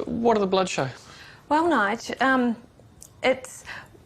What do the blood show? Well, Nige,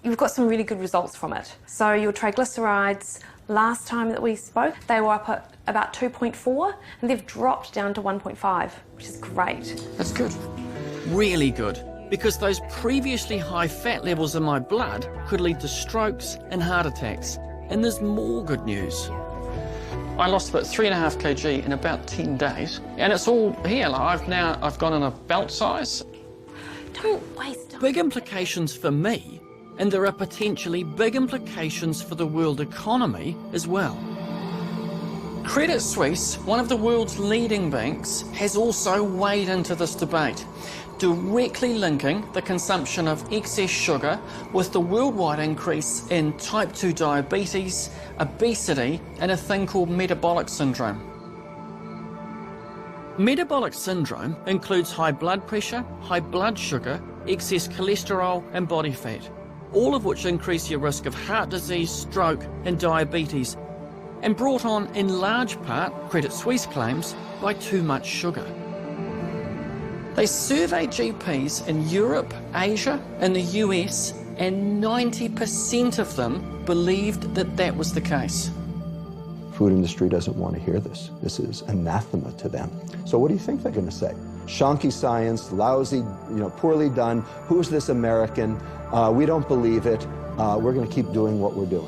you've got some really good results from it. So your triglycerides, last time that we spoke, they were up at about 2.4, and they've dropped down to 1.5, which is great. That's good. Really good, because those previously high fat levels in my blood could lead to strokes and heart attacks. And there's more good news. I lost about 3.5 kg in about 10 days, and it's all here. Like I've gone in a belt size. Don't waste time. Big implications for me, and there are potentially big implications for the world economy as well. Credit Suisse, one of the world's leading banks, has also weighed into this debate, directly linking the consumption of excess sugar with the worldwide increase in type 2 diabetes, obesity, and a thing called metabolic syndrome. Metabolic syndrome includes high blood pressure, high blood sugar, excess cholesterol, and body fat, all of which increase your risk of heart disease, stroke, and diabetes, and brought on in large part, Credit Suisse claims, by too much sugar. They surveyed GPs in Europe, Asia, and the US, and 90% of them believed that that was the case. Food industry doesn't want to hear this. This is anathema to them. So what do you think they're going to say? Shonky science, lousy, poorly done. Who's this American? We don't believe it. We're going to keep doing what we're doing.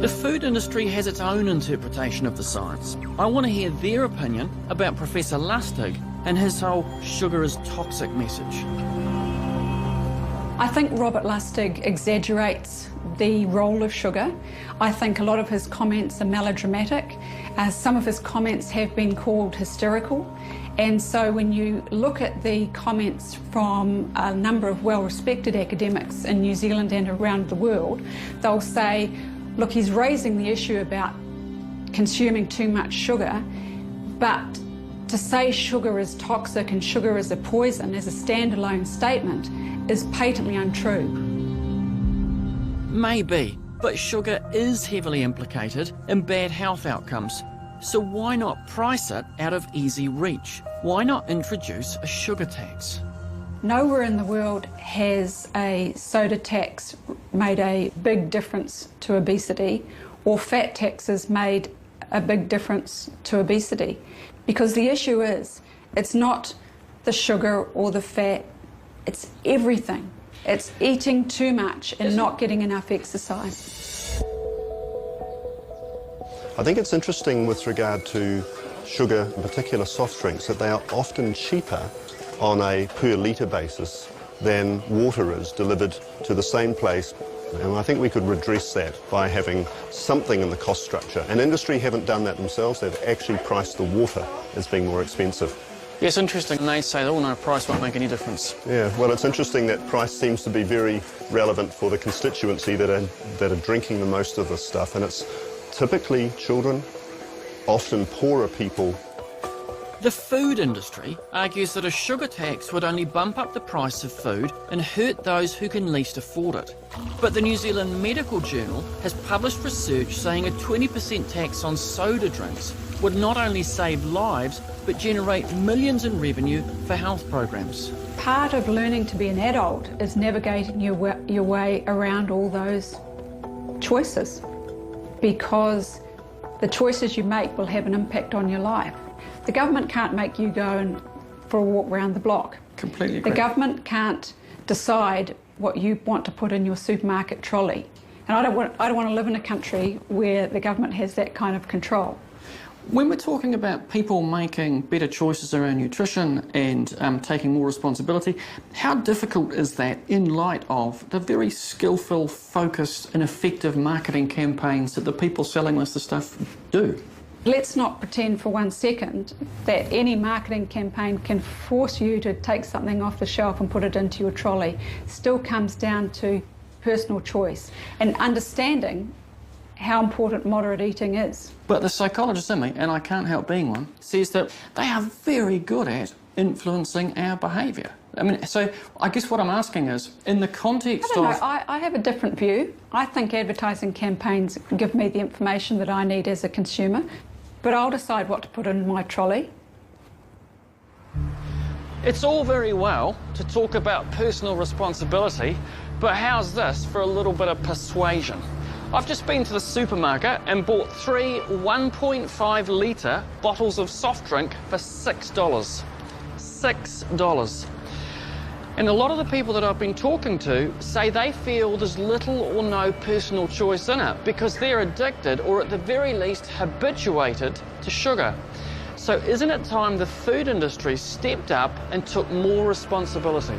The food industry has its own interpretation of the science. I want to hear their opinion about Professor Lustig and his whole sugar is toxic message. I think Robert Lustig exaggerates the role of sugar. I think a lot of his comments are melodramatic. Some of his comments have been called hysterical. And so when you look at the comments from a number of well-respected academics in New Zealand and around the world, they'll say, look, he's raising the issue about consuming too much sugar, but to say sugar is toxic and sugar is a poison as a standalone statement is patently untrue. Maybe, but sugar is heavily implicated in bad health outcomes. So why not price it out of easy reach? Why not introduce a sugar tax? Nowhere in the world has a soda tax made a big difference to obesity, or fat taxes made a big difference to obesity. Because the issue is, it's not the sugar or the fat, it's everything. It's eating too much and not getting enough exercise. I think it's interesting with regard to sugar, in particular soft drinks, that they are often cheaper on a per litre basis than water is delivered to the same place. And I think we could redress that by having something in the cost structure. And industry haven't done that themselves. They've actually priced the water as being more expensive. Yeah, it's interesting. They say, oh no, price won't make any difference. Yeah, well, it's interesting that price seems to be very relevant for the constituency that are drinking the most of this stuff. And it's typically children, often poorer people. The food industry argues that a sugar tax would only bump up the price of food and hurt those who can least afford it. But the New Zealand Medical Journal has published research saying a 20% tax on soda drinks would not only save lives, but generate millions in revenue for health programs. Part of learning to be an adult is navigating your way around all those choices, because the choices you make will have an impact on your life. The government can't make you go for a walk around the block. Completely agree. The government can't decide what you want to put in your supermarket trolley. And I don't want to live in a country where the government has that kind of control. When we're talking about people making better choices around nutrition and taking more responsibility, how difficult is that in light of the very skillful, focused and effective marketing campaigns that the people selling this stuff do? Let's not pretend for 1 second that any marketing campaign can force you to take something off the shelf and put it into your trolley. It still comes down to personal choice and understanding how important moderate eating is. But the psychologist in me, and I can't help being one, says that they are very good at influencing our behaviour. I mean, so I guess what I'm asking is, in the context of... I have a different view. I think advertising campaigns give me the information that I need as a consumer. but I'll decide what to put in my trolley. It's all very well to talk about personal responsibility, but how's this for a little bit of persuasion? I've just been to the supermarket and bought 3 1.5 litre bottles of soft drink for $6. $6. And a lot of the people that I've been talking to say they feel there's little or no personal choice in it because they're addicted or at the very least habituated to sugar. So isn't it time the food industry stepped up and took more responsibility?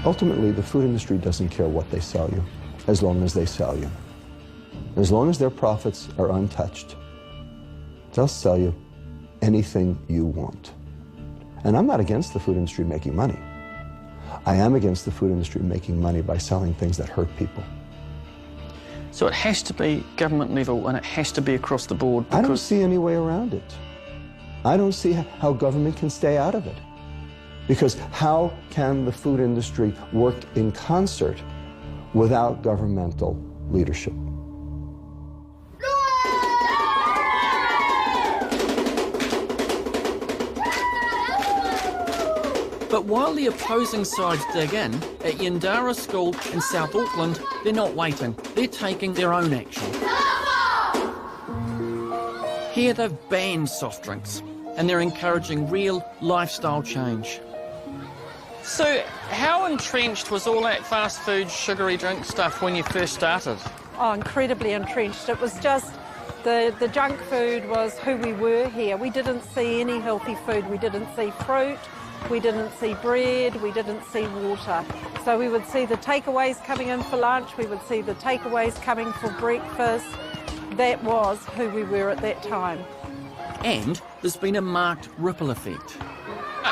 Ultimately, the food industry doesn't care what they sell you, as long as they sell you. As long as their profits are untouched, they'll sell you anything you want. And I'm not against the food industry making money. I am against the food industry making money by selling things that hurt people. So it has to be government level and it has to be across the board because... I don't see any way around it. I don't see how government can stay out of it. Because how can the food industry work in concert without governmental leadership? But while the opposing sides dig in, at Yandara School in South Auckland, they're not waiting. They're taking their own action. Here they've banned soft drinks, and they're encouraging real lifestyle change. So how entrenched was all that fast food, sugary drink stuff when you first started? Oh, incredibly entrenched. It was just the junk food was who we were here. We didn't see any healthy food. We didn't see fruit. We didn't see bread, we didn't see water. So we would see the takeaways coming in for lunch, we would see the takeaways coming for breakfast. That was who we were at that time. And there's been a marked ripple effect.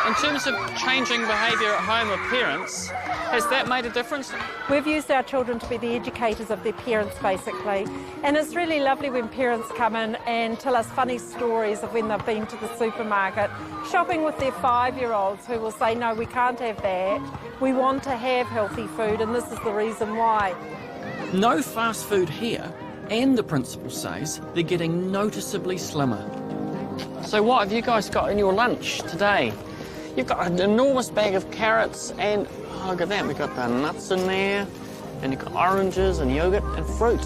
In terms of changing behaviour at home of parents, has that made a difference? We've used our children to be the educators of their parents, basically. And it's really lovely when parents come in and tell us funny stories of when they've been to the supermarket, shopping with their 5-year-olds who will say, no, we can't have that. We want to have healthy food, and this is the reason why. No fast food here, and the principal says they're getting noticeably slimmer. So what have you guys got in your lunch today? You've got an enormous bag of carrots and, oh, look at that, we've got the nuts in there, and you've got oranges and yogurt and fruit.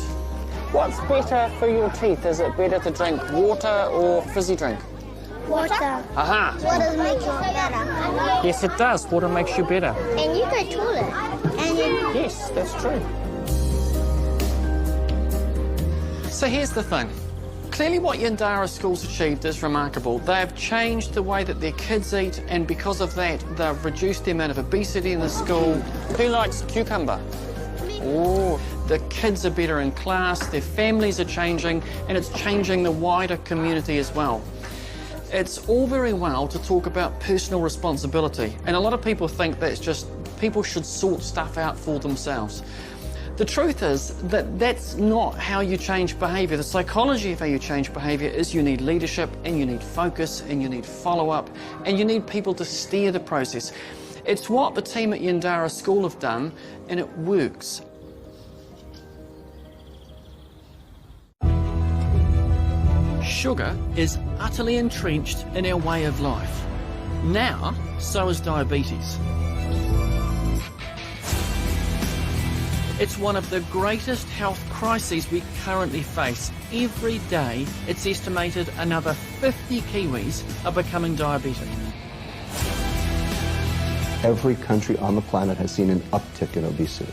What's better for your teeth? Is it better to drink water or fizzy drink? Water. Aha. Water makes you better. Yes, it does. Water makes you better. And you go to toilet. And you... Yes, that's true. So here's the thing. Clearly what Yandara School's achieved is remarkable. They've changed the way that their kids eat, and because of that, they've reduced the amount of obesity in the school. Who likes cucumber? Oh, the kids are better in class, their families are changing, and it's changing the wider community as well. It's all very well to talk about personal responsibility, and a lot of people think that's just people should sort stuff out for themselves. The truth is that that's not how you change behaviour. The psychology of how you change behaviour is you need leadership, and you need focus, and you need follow-up, and you need people to steer the process. It's what the team at Yandara School have done, and it works. Sugar is utterly entrenched in our way of life. Now, so is diabetes. It's one of the greatest health crises we currently face. Every day, it's estimated another 50 Kiwis are becoming diabetic. Every country on the planet has seen an uptick in obesity.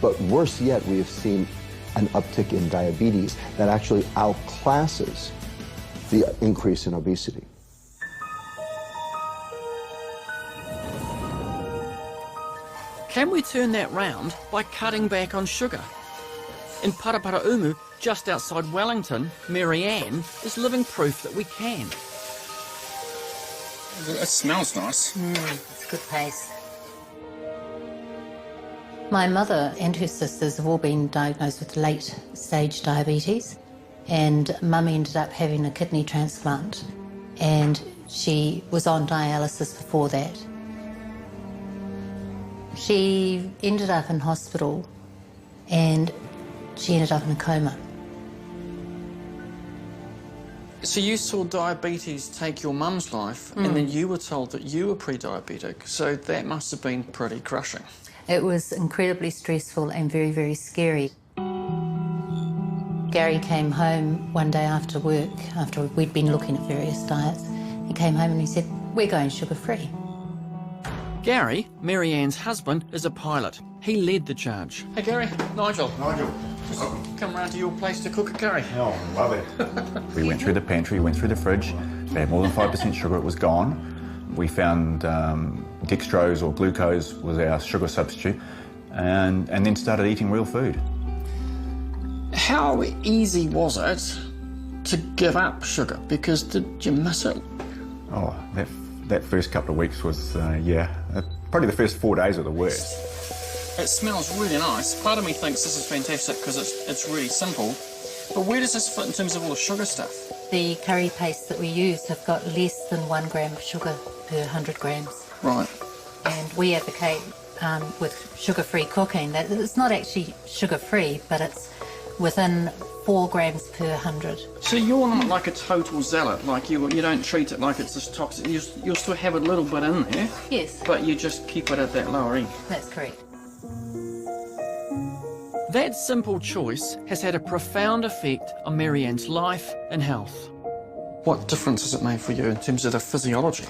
But worse yet, we have seen an uptick in diabetes that actually outclasses the increase in obesity. Can we turn that round by cutting back on sugar? In Paraparaumu, just outside Wellington, Marianne is living proof that we can. It smells nice. It's a good pace. My mother and her sisters have all been diagnosed with late-stage diabetes, and Mum ended up having a kidney transplant, and she was on dialysis before that. She ended up in hospital, and she ended up in a coma. So you saw diabetes take your mum's life, and then you were told that you were pre-diabetic, so that must have been pretty crushing. It was incredibly stressful and very, very scary. Gary came home one day after work, after we'd been looking at various diets. He came home and he said, "We're going sugar-free." Gary, Marianne's husband, is a pilot. He led the charge. Hey Gary, Nigel. Nigel. Come round to your place to cook a curry. Oh, love it. We went through the pantry, went through the fridge. They had more than 5% sugar, it was gone. We found dextrose or glucose was our sugar substitute, and then started eating real food. How easy was it to give up sugar? Because did you miss it? Oh, that first couple of weeks was, probably the first 4 days were the worst. It smells really nice. Part of me thinks this is fantastic because it's really simple. But where does this fit in terms of all the sugar stuff? The curry paste that we use have got less than 1 gram of sugar per 100 grams. Right. And we advocate with sugar-free cooking that it's not actually sugar-free, but it's within 4 grams per 100. So you're not like a total zealot, like you don't treat it like it's just toxic. You'll still have a little bit in there. Yes. But you just keep it at that lower end. That's correct. That simple choice has had a profound effect on Marianne's life and health. What difference has it made for you in terms of the physiology?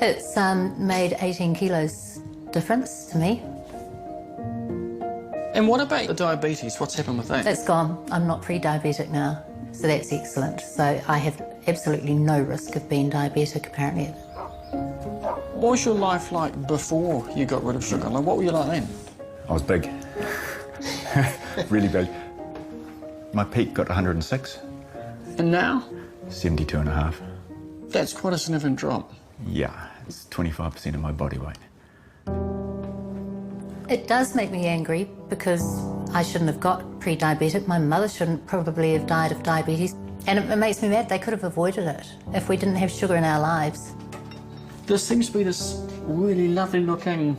It's made 18 kilos difference to me. And what about the diabetes? What's happened with that? That's gone. I'm not pre-diabetic now, so that's excellent. So I have absolutely no risk of being diabetic, apparently. What was your life like before you got rid of sugar? Like, what were you like then? I was big. Really big. My peak got 106. And now? 72 and a half. That's quite a significant drop. Yeah, it's 25% of my body weight. It does make me angry because I shouldn't have got pre-diabetic. My mother shouldn't probably have died of diabetes. And it makes me mad they could have avoided it if we didn't have sugar in our lives. There seems to be this really lovely looking...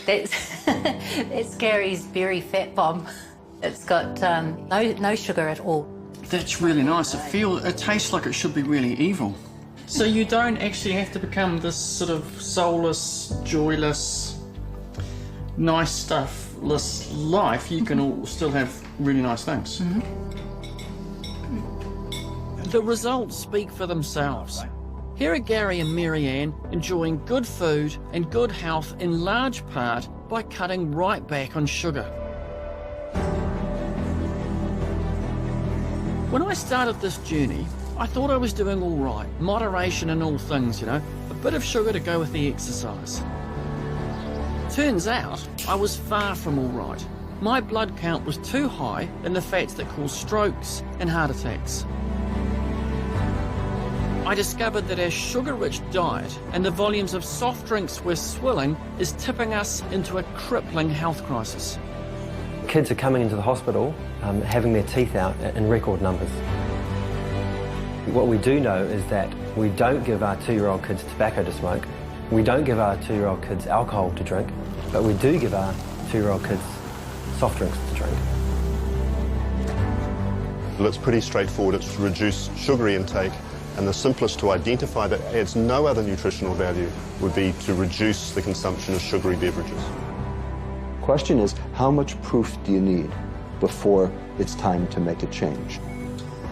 It's Gary's berry fat bomb. It's got no sugar at all. That's really nice. It tastes like it should be really evil. So you don't actually have to become this sort of soulless, joyless, nice stuff-less life. You can all still have really nice things. The results speak for themselves. Here are Gary and Marianne enjoying good food and good health in large part by cutting right back on sugar. When I started this journey, I thought I was doing all right, moderation in all things, a bit of sugar to go with the exercise. Turns out, I was far from all right. My blood count was too high in the fats that cause strokes and heart attacks. I discovered that our sugar-rich diet and the volumes of soft drinks we're swilling is tipping us into a crippling health crisis. Kids are coming into the hospital having their teeth out in record numbers. What we do know is that we don't give our 2-year-old kids tobacco to smoke, we don't give our 2-year-old kids alcohol to drink, but we do give our 2-year-old kids soft drinks to drink. Well, it's pretty straightforward. It's to reduce sugary intake, and the simplest to identify that adds no other nutritional value would be to reduce the consumption of sugary beverages. Question is, how much proof do you need before it's time to make a change?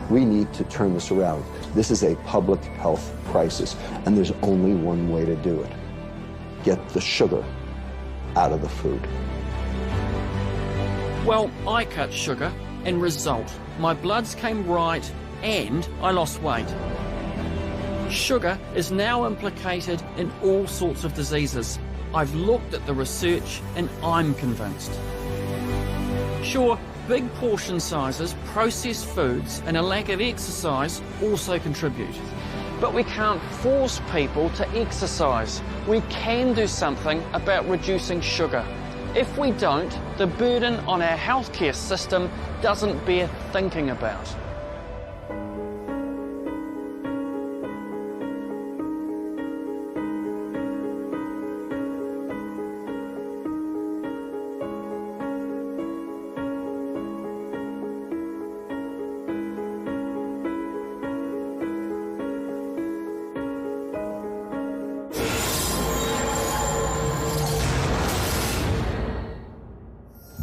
We need to turn this around. This is a public health crisis, and there's only one way to do it. Get the sugar out of the food. Well, I cut sugar, and result, my bloods came right and I lost weight. Sugar is now implicated in all sorts of diseases. I've looked at the research and I'm convinced. Sure, big portion sizes, processed foods and a lack of exercise also contribute. But we can't force people to exercise. We can do something about reducing sugar. If we don't, the burden on our healthcare system doesn't bear thinking about.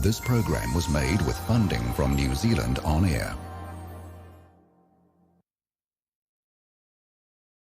This program was made with funding from New Zealand On Air.